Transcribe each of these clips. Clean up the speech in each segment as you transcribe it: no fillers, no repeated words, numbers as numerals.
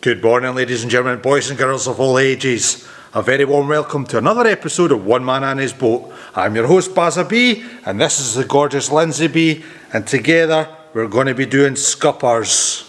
Good morning, ladies and gentlemen, boys and girls of all ages. A very warm welcome to another episode of One Man and His Boat. I'm your host, Bazza B, and this is the gorgeous Lindsay B, and together we're going to be doing scuppers.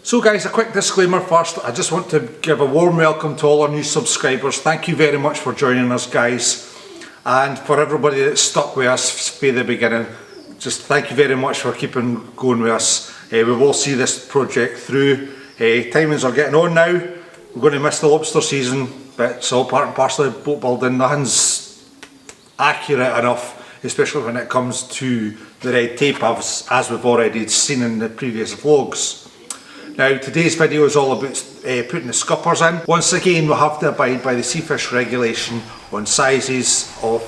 So guys, a quick disclaimer first. I just want to give a warm welcome to all our new subscribers. Thank you very much for joining us, guys. And for everybody that's stuck with us from the beginning, just thank you very much for keeping going with us. We will see this project through. Timings are getting on now. We're going to miss the lobster season, but it's all part and parcel of boat building. Nothing's accurate enough, especially when it comes to the red tape, as we've already seen in the previous vlogs. Now, today's video is all about putting the scuppers in. Once again, we'll have to abide by the Seafish regulation on sizes of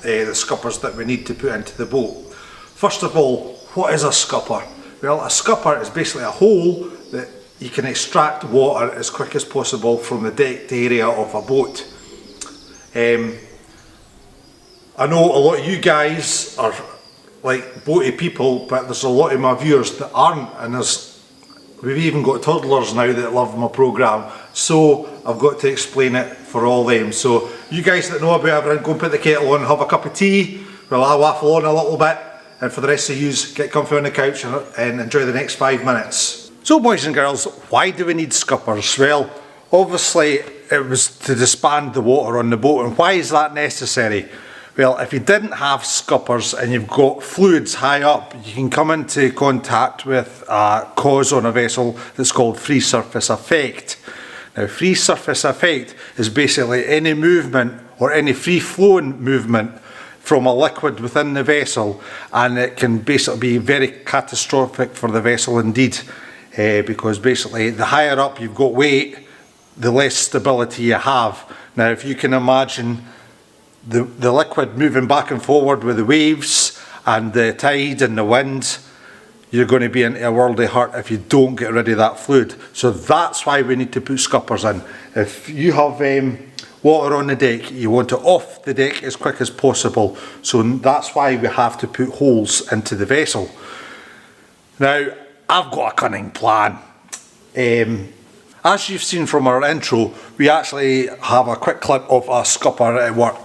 the scuppers that we need to put into the boat. First of all, what is a scupper? Well, a scupper is basically a hole that you can extract water as quick as possible from the decked area of a boat. I know a lot of you guys are like boaty people, but there's a lot of my viewers that aren't, and we've even got toddlers now that love my programme, so I've got to explain it for all them. So you guys that know about everything, go and put the kettle on, have a cup of tea, well, I'll waffle on a little bit, and for the rest of you, get comfy on the couch and enjoy the next 5 minutes. So boys and girls, why do we need scuppers? Well, obviously it was to disband the water on the boat, and why is that necessary? Well, if you didn't have scuppers and you've got fluids high up, you can come into contact with a cause on a vessel that's called free surface effect. Now, free surface effect is basically any movement or any free flowing movement from a liquid within the vessel, and it can basically be very catastrophic for the vessel indeed, because basically the higher up you've got weight, the less stability you have. Now, if you can imagine the liquid moving back and forward with the waves and the tide and the wind, you're going to be into a world of hurt if you don't get rid of that fluid. So that's why we need to put scuppers in. If you have water on the deck, you want it off the deck as quick as possible. So that's why we have to put holes into the vessel. Now, I've got a cunning plan. As you've seen from our intro, we actually have a quick clip of a scupper at work.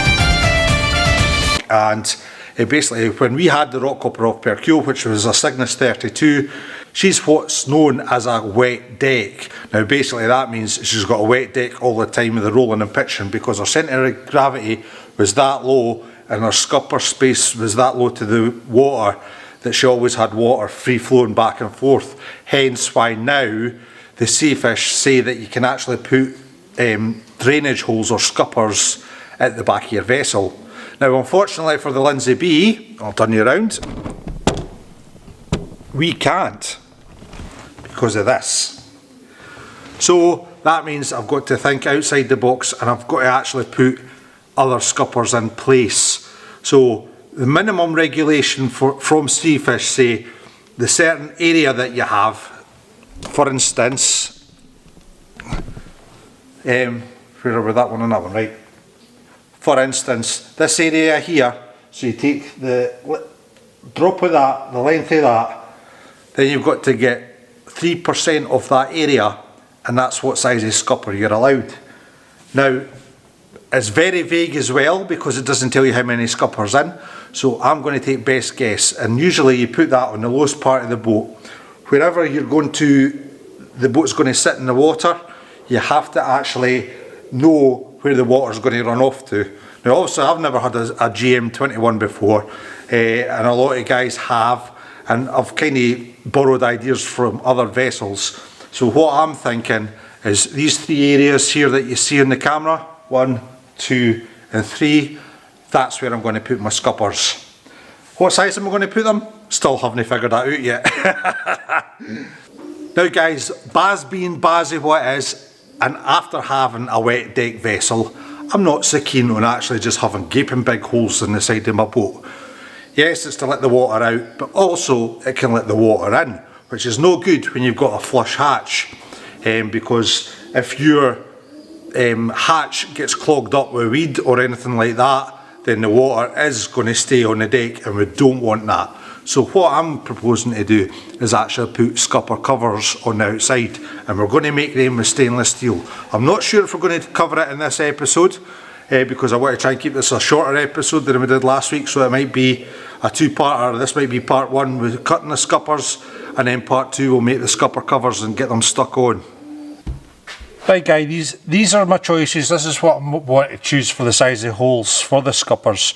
And basically, when we had the rock copper off Percule, which was a Cygnus 32, she's what's known as a wet deck. Now basically that means she's got a wet deck all the time with the rolling and pitching, because her centre of gravity was that low and her scupper space was that low to the water that she always had water free flowing back and forth. Hence why now the Seafish say that you can actually put drainage holes or scuppers at the back of your vessel. Now, unfortunately for the Lindsay B, I'll turn you around, we can't because of this. So that means I've got to think outside the box, and I've got to actually put other scuppers in place. So the minimum regulation from Seafish say the certain area that you have, for instance, where are we, that one and that one, right? For instance, this area here, so you take the drop of that, the length of that, then you've got to get 3% of that area, and that's what size of scupper you're allowed. Now, it's very vague as well, because it doesn't tell you how many scuppers in, so I'm going to take best guess, and usually you put that on the lowest part of the boat. Wherever you're going to, the boat's going to sit in the water, you have to actually know where the water's going to run off to. Now obviously I've never had a GM21 before, and a lot of guys have, and I've kind of borrowed ideas from other vessels. So what I'm thinking is these three areas here that you see in the camera, 1, 2 and 3, that's where I'm going to put my scuppers. What size am I going to put them? Still haven't figured that out yet. Now guys, Baz being Bazzy what it is, and after having a wet deck vessel, I'm not so keen on actually just having gaping big holes in the side of my boat. Yes, it's to let the water out, but also it can let the water in, which is no good when you've got a flush hatch, because if your hatch gets clogged up with weed or anything like that, then the water is going to stay on the deck, and we don't want that. So what I'm proposing to do is actually put scupper covers on the outside, and we're going to make them with stainless steel. I'm not sure if we're going to cover it in this episode, because I want to try and keep this a shorter episode than we did last week, so it might be a two-parter. This might be part one with cutting the scuppers, and then part two we'll make the scupper covers and get them stuck on. Right guys, these are my choices. This is what I want to choose for the size of holes for the scuppers.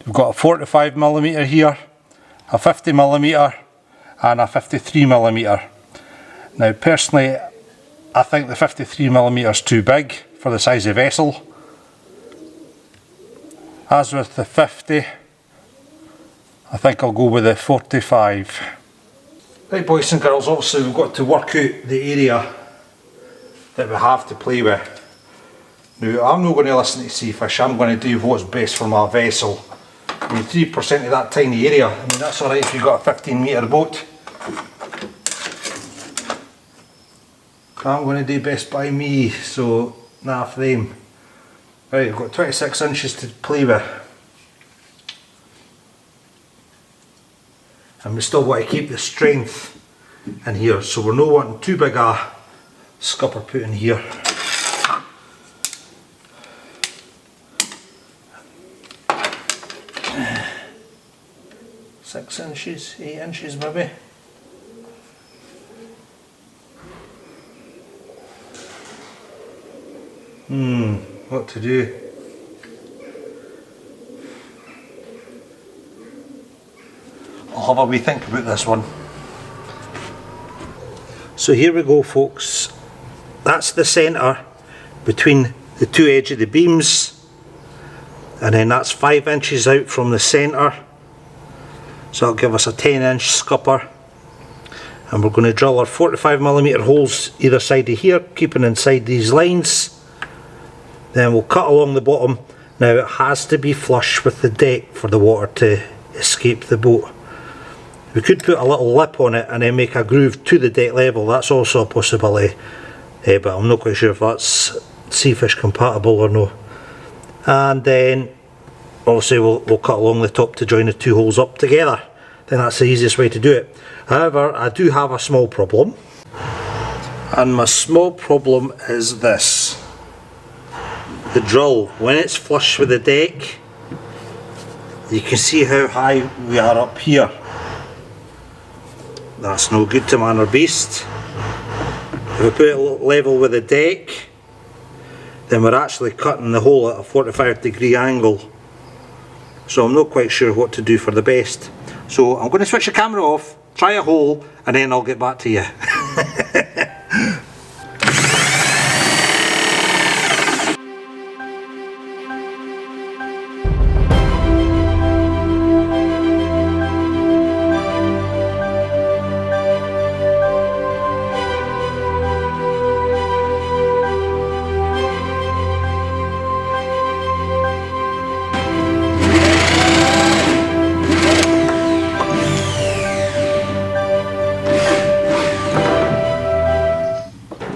We've got a 45mm here, a 50mm and a 53mm. Now personally, I think the 53mm is too big for the size of vessel. As with the 50, I think I'll go with the 45. Right boys and girls, obviously we've got to work out the area that we have to play with. Now I'm not going to listen to Seafish, I'm going to do what's best for my vessel. I mean 3% of that tiny area, I mean that's alright if you've got a 15-metre boat. I'm going to do best by me, so nah for them. Right, I've got 26 inches to play with. And we still want to keep the strength in here, so we're not wanting too big a scupper put in here. Six inches, 8 inches maybe. What to do? I'll have a wee think about this one. So here we go folks, that's the centre between the two edges of the beams, and then that's 5 inches out from the centre, so that'll give us a 10-inch scupper, and we're going to drill our 45mm holes either side of here, keeping inside these lines. Then we'll cut along the bottom. Now it has to be flush with the deck for the water to escape the boat. We could put a little lip on it and then make a groove to the deck level, that's also a possibility, but I'm not quite sure if that's Seafish compatible or no. And then obviously we'll cut along the top to join the two holes up together. Then that's the easiest way to do it. However, I do have a small problem, and my small problem is this. The drill, when it's flush with the deck, you can see how high we are up here. That's no good to man or beast. If we put it level with the deck, then we're actually cutting the hole at a 45-degree angle. So I'm not quite sure what to do for the best. So I'm going to switch the camera off, try a hole, and then I'll get back to you.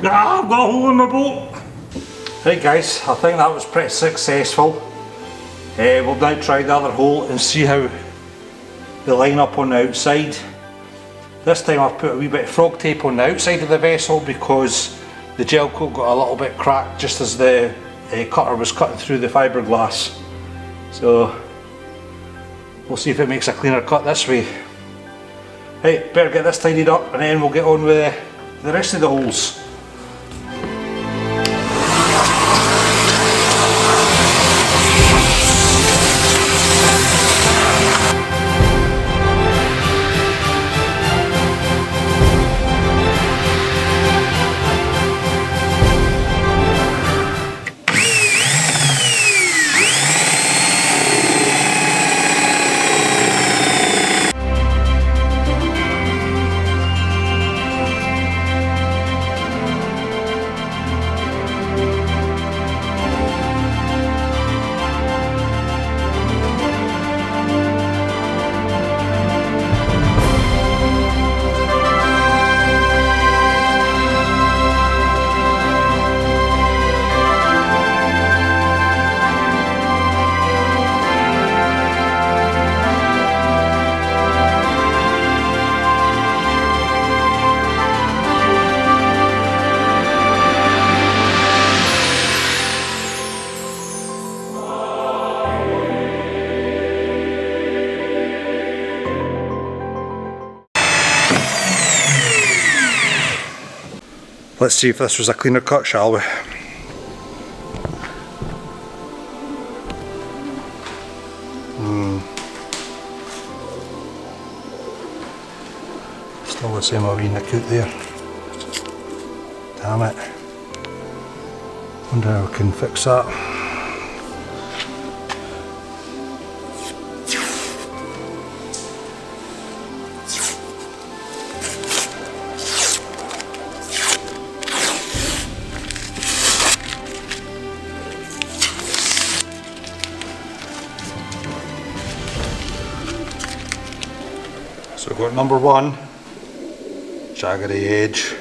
I've got a hole in my boat. Right guys, I think that was pretty successful. We'll now try the other hole and see how they line up on the outside. This time I've put a wee bit of frog tape on the outside of the vessel because the gel coat got a little bit cracked just as the cutter was cutting through the fiberglass. So we'll see if it makes a cleaner cut this way. Right, better get this tidied up and then we'll get on with the rest of the holes. Let's see if this was a cleaner cut, shall we? Still the same wee nick out there. Damn it. Wonder how we can fix that. So we've got number 1, jaggedy edge,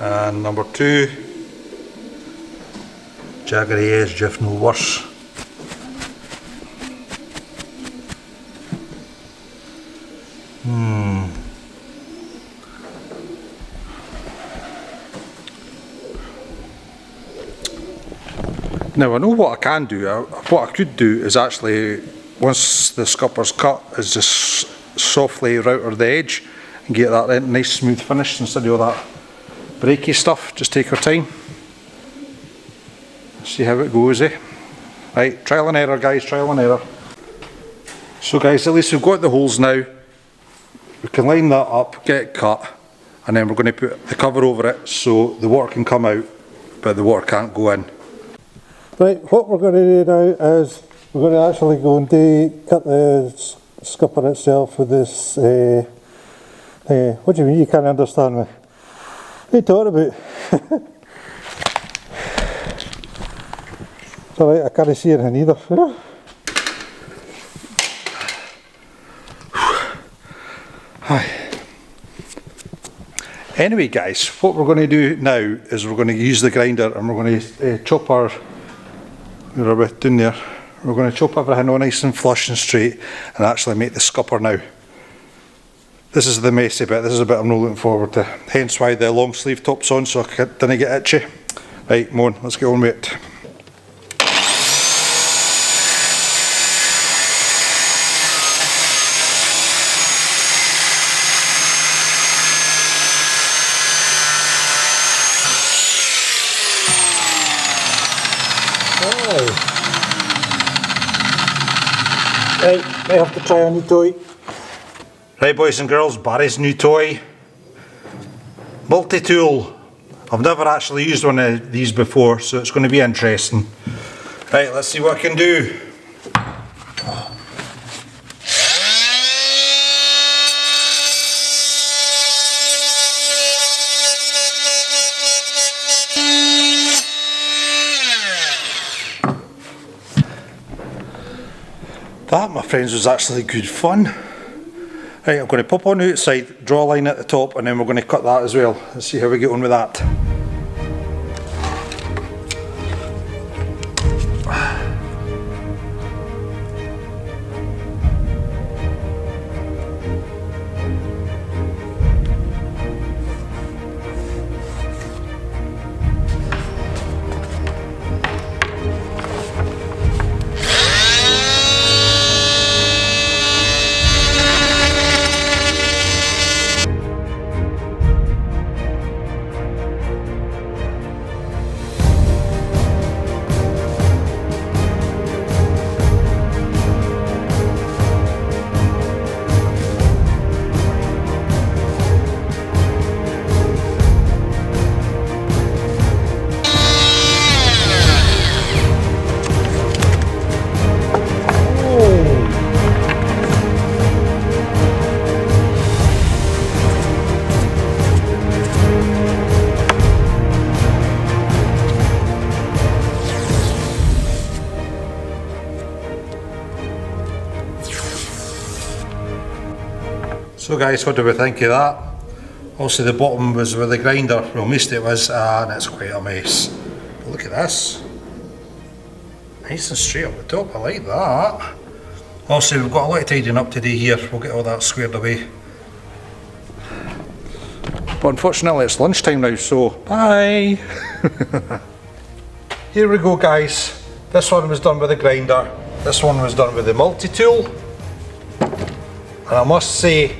and number 2, jaggedy edge, if no worse. Now I know what I can do. What I could do is actually, once the scupper's cut, is just softly router the edge and get that nice smooth finish instead of all that breaky stuff. Just take your time. See how it goes, eh? Right, trial and error guys, trial and error. So guys, at least we've got the holes now. We can line that up, get it cut, and then we're going to put the cover over it so the water can come out, but the water can't go in. Right, what we're going to do now is we're going to actually go and cut the scupper itself with this, what do you mean you can't understand me? What are you talking about? It's alright, I can't see anything either. Hi. Anyway guys, what we're going to do now is we're going to use the grinder and we're going to chop our, we're a bit down there, we're going to chop everything all nice and flush and straight and actually make the scupper now. This is the messy bit, this is the bit I'm not looking forward to, hence why the long sleeve top's on so I didn't get itchy. Right, come on, let's get on with it. Right, I have to try a new toy. Right boys and girls, Barry's new toy. Multi-tool. I've never actually used one of these before, so it's going to be interesting. Right, let's see what I can do. That, my friends, was actually good fun. Right, I'm going to pop on the outside, draw a line at the top, and then we're going to cut that as well. Let's see how we get on with that. So guys, what do we think of that? Also the bottom was with the grinder, well most of it was, and it's quite a mess. But look at this. Nice and straight up the top, I like that. Also we've got a lot of tidying up to do here, we'll get all that squared away. But unfortunately it's lunchtime now, so bye! Here we go guys, this one was done with the grinder, this one was done with the multi-tool. And I must say,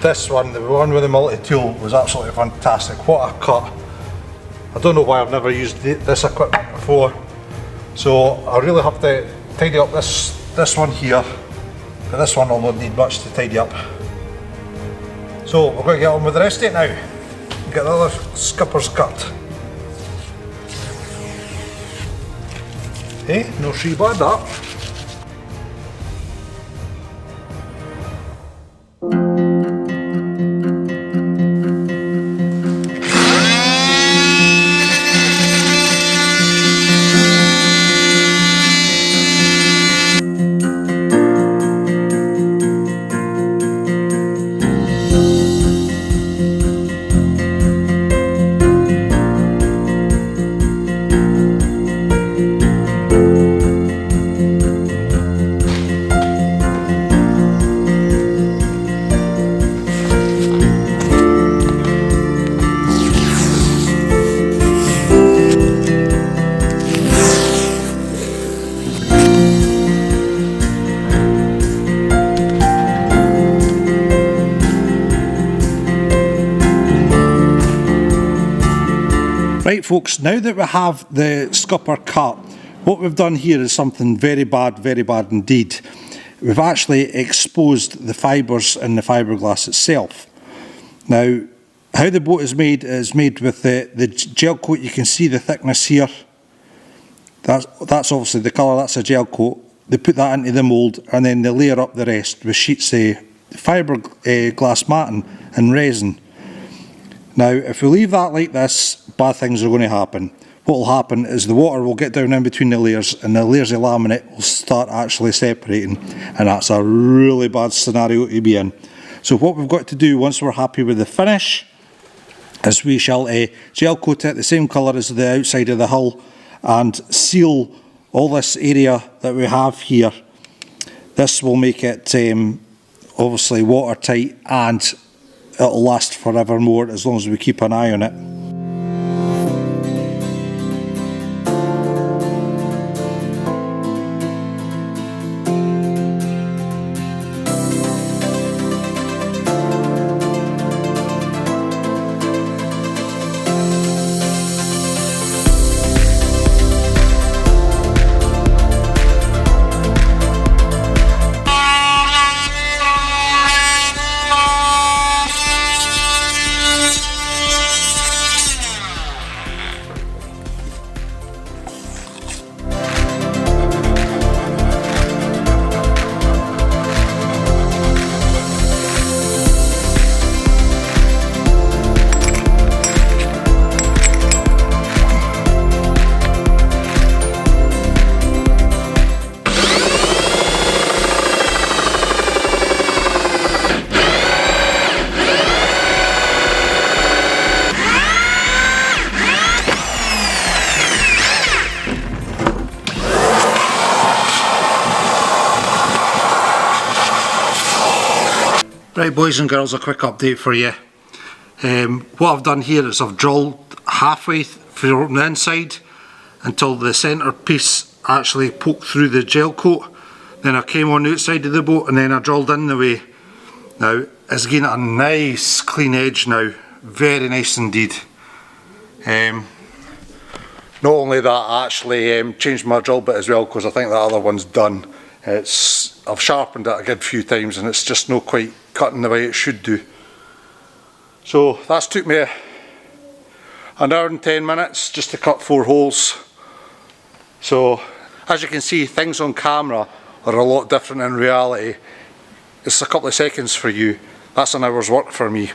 this one, the one with the multi-tool, was absolutely fantastic. What a cut. I don't know why I've never used this equipment before. So I really have to tidy up this one here. But this one will not need much to tidy up. So we're going to get on with the rest of it now. Get the other scuppers cut. Hey, no she bad that. Right folks, now that we have the scupper cut, what we've done here is something very bad indeed. We've actually exposed the fibres in the fiberglass itself. Now, how the boat is made with the gel coat. You can see the thickness here. That's obviously the colour, that's a gel coat. They put that into the mould and then they layer up the rest with sheets of fiberglass matting and resin. Now, if we leave that like this, bad things are going to happen. What will happen is the water will get down in between the layers and the layers of laminate will start actually separating, and that's a really bad scenario to be in. So what we've got to do once we're happy with the finish is we shall gel coat it the same colour as the outside of the hull and seal all this area that we have here. This will make it obviously watertight and it'll last forevermore as long as we keep an eye on it. Right boys and girls, a quick update for you. What I've done here is I've drilled halfway from the inside until the centre piece actually poked through the gel coat. Then I came on the outside of the boat and then I drilled in the way. Now it's getting a nice clean edge now, very nice indeed. Not only that, I actually changed my drill bit as well because I think that other one's done. I've sharpened it a good few times and it's just not quite cutting the way it should do. So that's took me an hour and 10 minutes just to cut 4 holes. So as you can see, things on camera are a lot different in reality. It's a couple of seconds for you, that's an hour's work for me.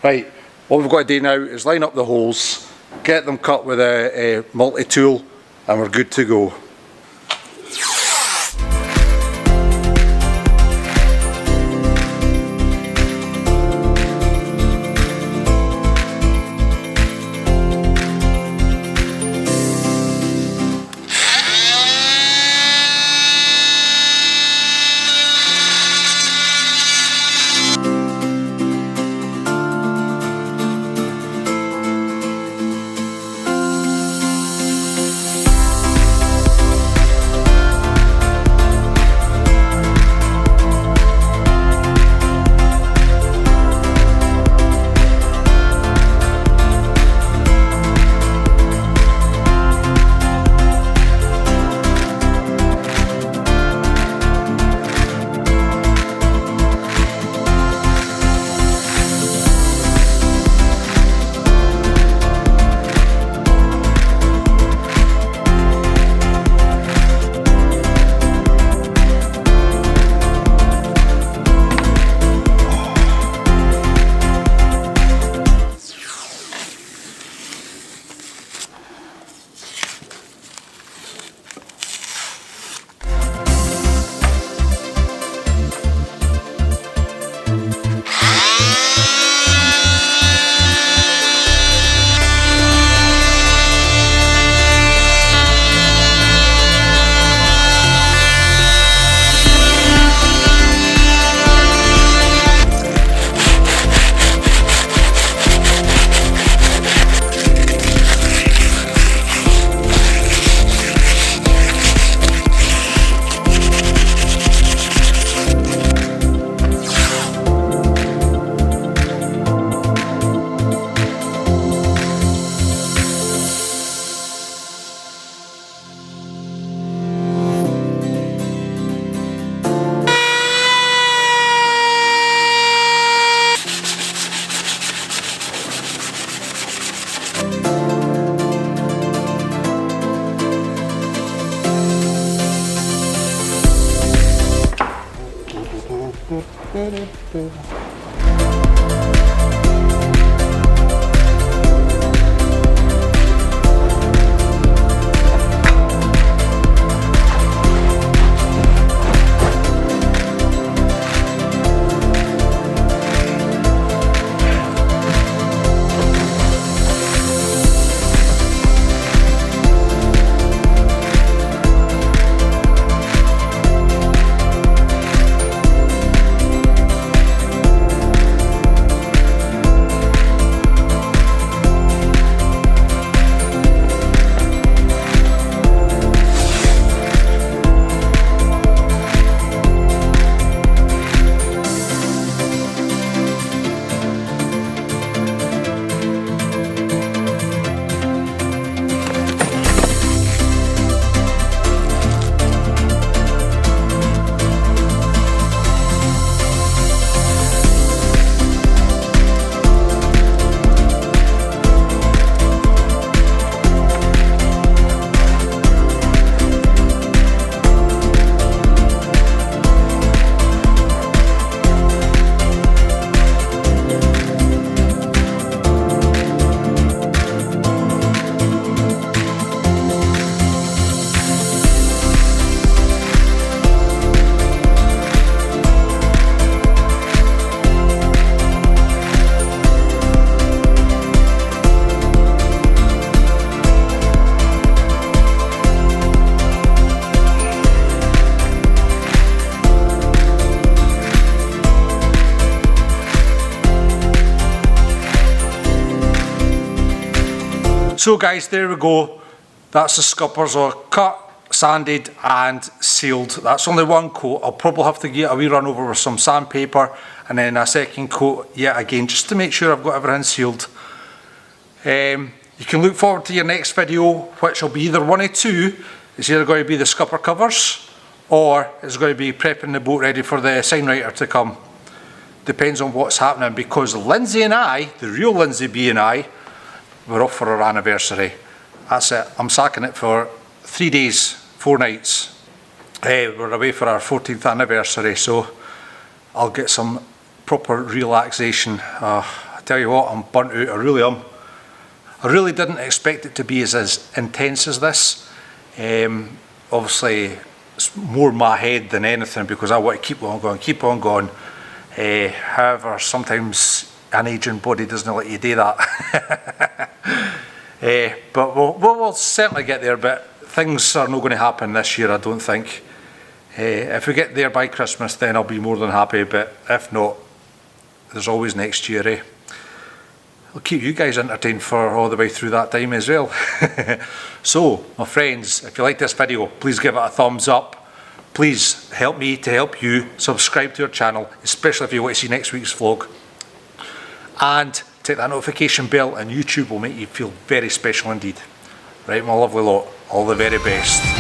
Right, what we've got to do now is line up the holes, get them cut with a multi-tool, and we're good to go. So guys, there we go. That's the scuppers all cut, sanded and sealed. That's only one coat. I'll probably have to get a wee run over with some sandpaper and then a second coat yet again, just to make sure I've got everything sealed. You can look forward to your next video, which will be either one of two. It's either going to be the scupper covers or it's going to be prepping the boat ready for the sign writer to come. Depends on what's happening, because Lindsay and I, the real Lindsay B and I, we're off for our anniversary. That's it. I'm sacking it for 3 days, 4 nights. We're away for our 14th anniversary, so I'll get some proper relaxation. I tell you what, I'm burnt out. I really am. I really didn't expect it to be as intense as this. Obviously, it's more my head than anything, because I want to keep on going, keep on going. However, sometimes an aging body doesn't let you do that. But we'll certainly get there, but things are not going to happen this year, I don't think. If we get there by Christmas, then I'll be more than happy, but if not, there's always next year. I'll keep you guys entertained for all the way through that time as well. So, my friends, if you like this video, please give it a thumbs up. Please help me to help you. Subscribe to our channel, especially if you want to see next week's vlog. And take that notification bell, and YouTube will make you feel very special indeed. Right, my lovely lot, all the very best.